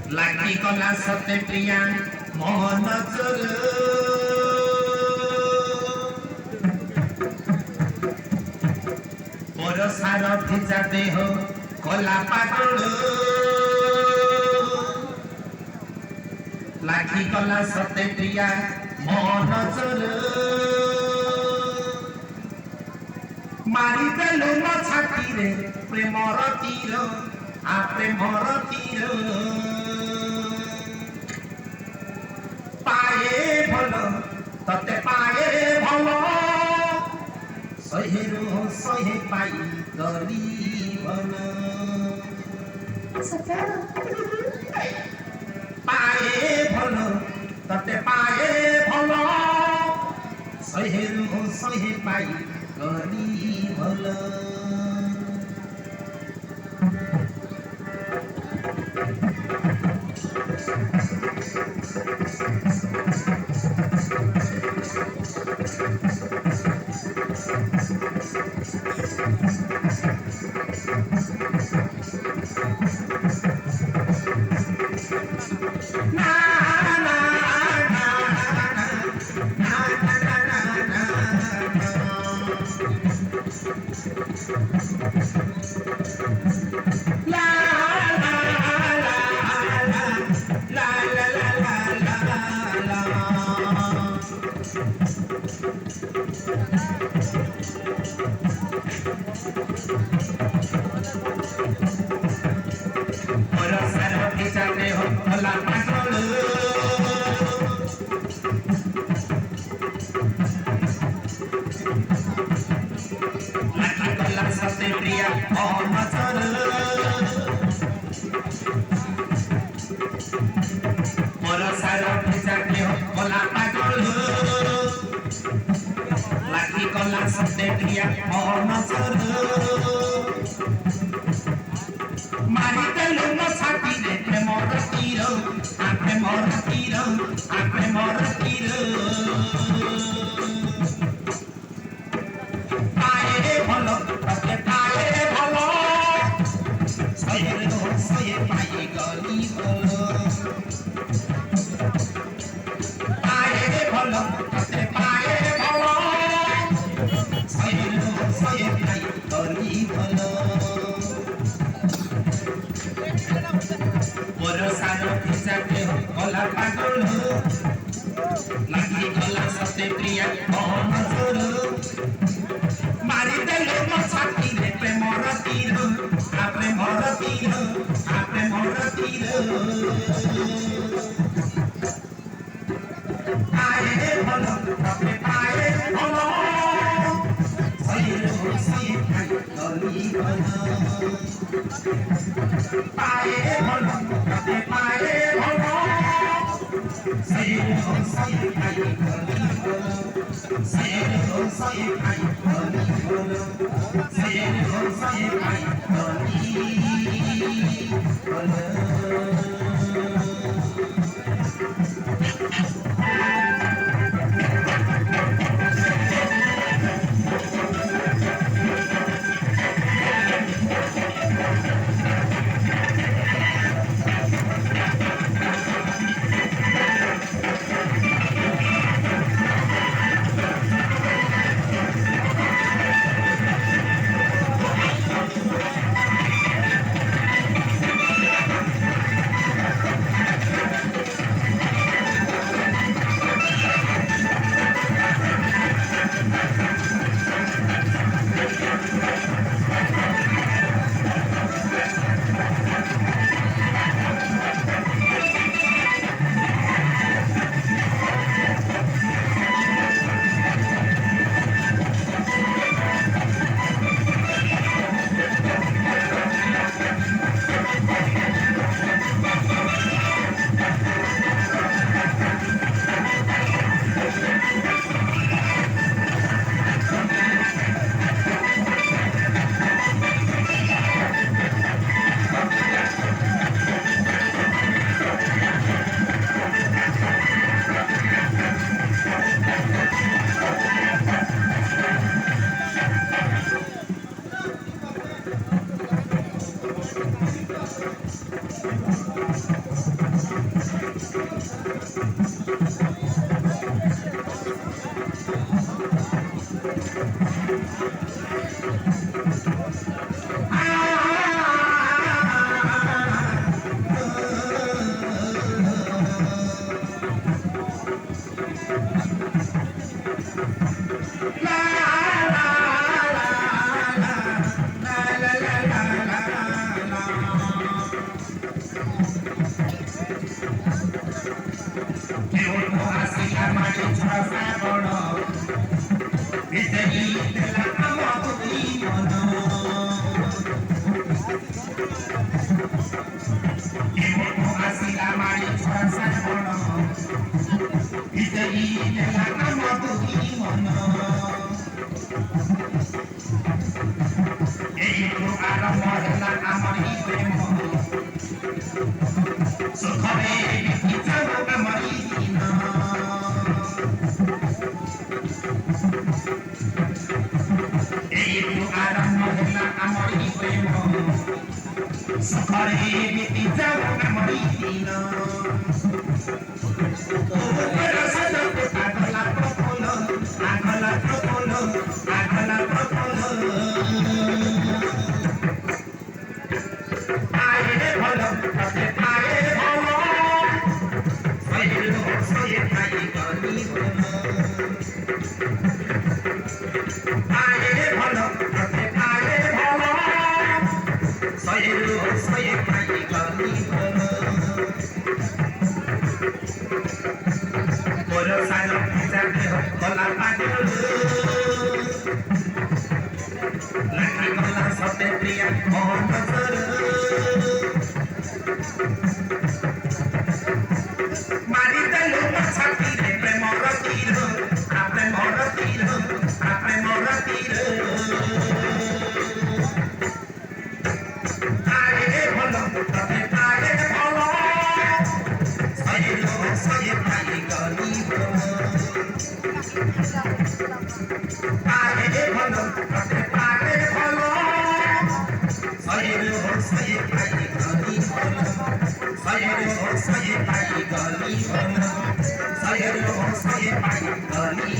লাগি গলা সতে প্রিয়া মোহন চোর বরসার ভিজা দেহ কলা পাগল লাগি গলা সতে প্রিয়া মোহন চোর মারি দেলু মো ছাতিরে প্রেমর তীর প্রেমর তীর পায়ে ভাল ততে পায়ে ভাল সহেরু সহে পাই গলি ভাল পায়ে ভাল ততে পায়ে ভাল সহেরু সহে পাই গলি ভাল ସୁଖରେ ବିତିଯାଉ ଆମରି ଦିନ ଏଇଠୁ ଆରମ୍ଭ ହେଲା ଆମରି ପ୍ରେମ ସୁଖରେ ବିତିଯାଉ ଆମରି ଦିନ ଆଗଲା ପ୍ରଫୁଲ୍ଲ ଆଗଲା ପ୍ରଫୁଲ୍ଲ ଆଗଲା ପ୍ରଫୁଲ୍ଲ ଆଏ ଭଲ ତତେ ଆଏ ଭଲ ଶହେ ଖାଇ ଗଲି ଭଲ ଆଏ ଭଲ ତତେ ଆଏ ଭଲ ଶହେ ଖାଇ ଗଲି ଭଲ ମୋର ସାନ ପିତା ଦେହ ଗଲା ପାଗଳ ଲାଖି ଗଲା ସତେ ପ୍ରିୟା ମୋହନ ସର ମାରିଦେଲୁ ମୋ ଛାତିରେ ପ୍ରେମର ତୀର ପ୍ରେମର ତୀର ପ୍ରେମର ତୀର ଆଏ ଭଲ ତତେ ଆଏ ଭଲ ଶହେ ଖାଇ ଗଲି ଭଲ ଆଏ ଭଲ ତତେ ଆଏ ଭଲ ଶହେ ଖାଇ ଗଲି ଭଲ ଶହେ ଖାଇ ଗଲି ଭଲ ଶହେ ଖାଇ ଗଲି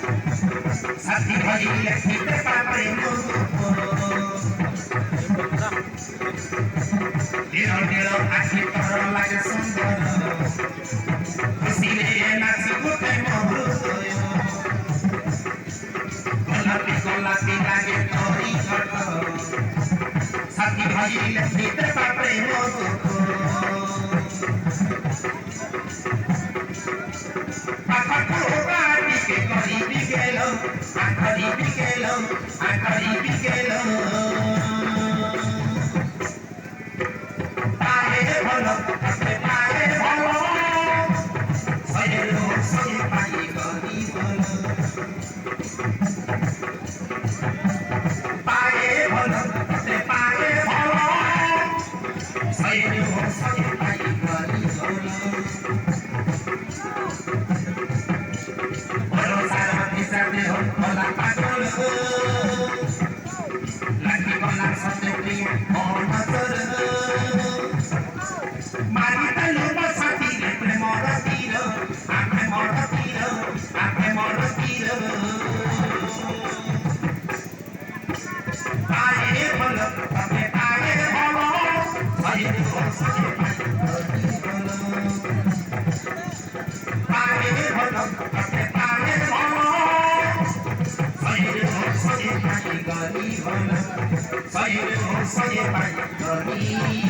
साथी भाई लखीते पापे नीरो नीरो आखी पर लागे सुंदर खुशीरे नाची गुटे मोहर गोलापी लागे तोरी खट साथी भाई लखीते पापे पापा को बाटी के करीबी गेलो करीबी गेलो पाए भलो पाए भलो सये पाई गली भलो Bye.